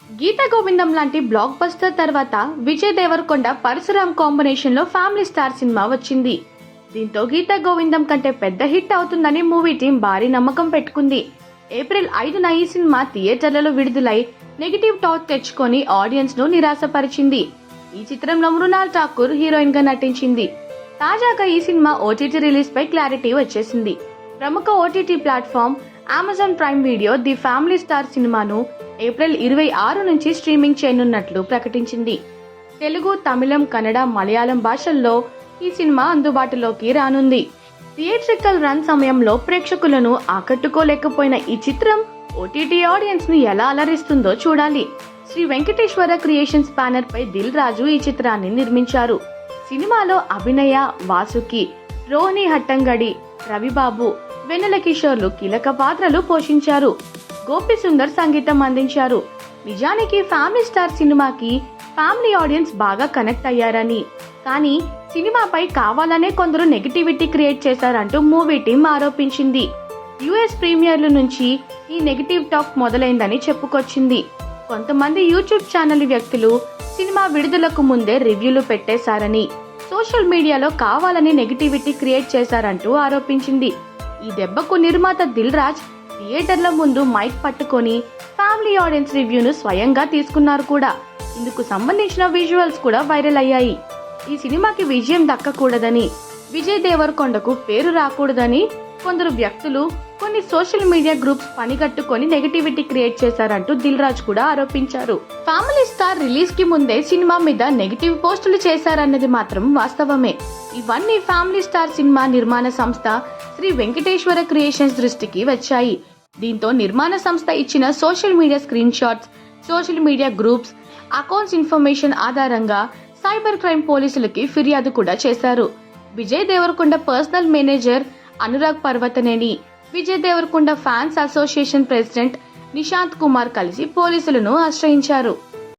గీతా గోవిందం లాంటి block buster తర్వాత Vijay Devarakonda Parashuram combination లో ఫ్యామిలీ స్టార్ సినిమా వచ్చింది. దీంతో గీతా గోవిందం కంటే పెద్ద హిట్ అవుతుందని మూవీ టీం భారీ నమ్మకం పెట్టుకుంది. ఏప్రిల్ 5న ఈ సినిమా థియేటర్లలో విడుదలై నెగిటివ్ టాక్ తెచ్చుకొని ఆడియన్స్ ను నిరాశపరిచింది. ఈ చిత్రంలో మృణాల్ ఠాకూర్ హీరోయిన్ గా నటించింది. తాజాగా ఈ సినిమా ఓటీటీ రిలీజ్ పై క్లారిటీ వచ్చేసింది. ప్రముఖ OTT platform Amazon prime video the family star సినిమాను ఏప్రిల్ 26 నుంచి స్ట్రీమింగ్ చేయనున్నట్లు ప్రకటించింది. తెలుగు, తమిళం, కన్నడ, మలయాళం భాషల్లో ఈ సినిమా అందుబాటులోకి రానుంది. థియేట్రికల్ రన్ సమయంలో ప్రేక్షకులను ఆకట్టుకోలేకపోయిన ఈ చిత్రం ఓటీటీ ఆడియన్స్ ను ఎలా అలరిస్తుందో చూడాలి. శ్రీ వెంకటేశ్వర క్రియేషన్స్ బ్యానర్ పై దిల్ రాజు ఈ చిత్రాన్ని నిర్మించారు. సినిమాలో అభినయ, వాసుకి, రోహిణి హట్టంగడి, రవిబాబు, వెన్నెల కిషోర్లు కీలక పాత్రలు పోషించారు. గోపి సుందర్ సంగీతం అందించారు. నిజానికి ఫ్యామిలీ స్టార్ సినిమాకి ఫ్యామిలీ ఆడియన్స్ బాగా కనెక్ట్ అయ్యారని, కానీ సినిమాపై కావాలనే కొందరు నెగిటివిటీ క్రియేట్ చేశారంటూ మూవీ టీం ఆరోపించింది. యుఎస్ ప్రీమియర్ల నుంచి ఈ నెగిటివ్ టాక్ మొదలైందని చెప్పుకొచ్చింది. కొంతమంది యూట్యూబ్ ఛానల్ వ్యక్తులు సినిమా విడుదలకు ముందే రివ్యూలు పెట్టేశారని, సోషల్ మీడియాలో కావాలని నెగిటివిటీ క్రియేట్ చేశారంటూ ఆరోపించింది. ఈ దెబ్బకు నిర్మాత దిల్ రాజ్ థియేటర్ల ముందు మైక్ పట్టుకొని ఫ్యామిలీ ఆడియన్స్ రివ్యూను స్వయంగా తీసుకున్నారు కూడా. ఇందుకు సంబంధించిన విజువల్స్ కూడా వైరల్ అయ్యాయి. ఈ సినిమాకి విజయం దక్కకూడదని, విజయ్ దేవరకొండకు పేరు రాకూడదని కొందరు వ్యక్తులు, కొన్ని సోషల్ మీడియా గ్రూప్స్ పనిగట్టుకొని నెగటివిటీ క్రియేట్ చేశారంటూ దిల్ రాజ్ కూడా ఆరోపించారు. ఫ్యామిలీ స్టార్ రిలీజ్ కి ముందే సినిమా మీద నెగటివ్ పోస్టులు చేశారన్నది మాత్రం వాస్తవమే. ఇవన్నీ ఫ్యామిలీ స్టార్ సినిమా నిర్మాణ సంస్థ శ్రీ వెంకటేశ్వర క్రియేషన్స్ దృష్టికి వచ్చాయి. దీంతో నిర్మాణ సంస్థ ఇచ్చిన social media screenshots, social media groups, accounts information ఆధారంగా సైబర్ క్రైమ్ పోలీసులకి ఫిర్యాదు కూడా చేశారు. Vijay Deverakonda personal manager Anurag Parvataneni, Vijay Deverakonda fans association president Nishant Kumar కలిసి పోలీసులను ఆశ్రయించారు.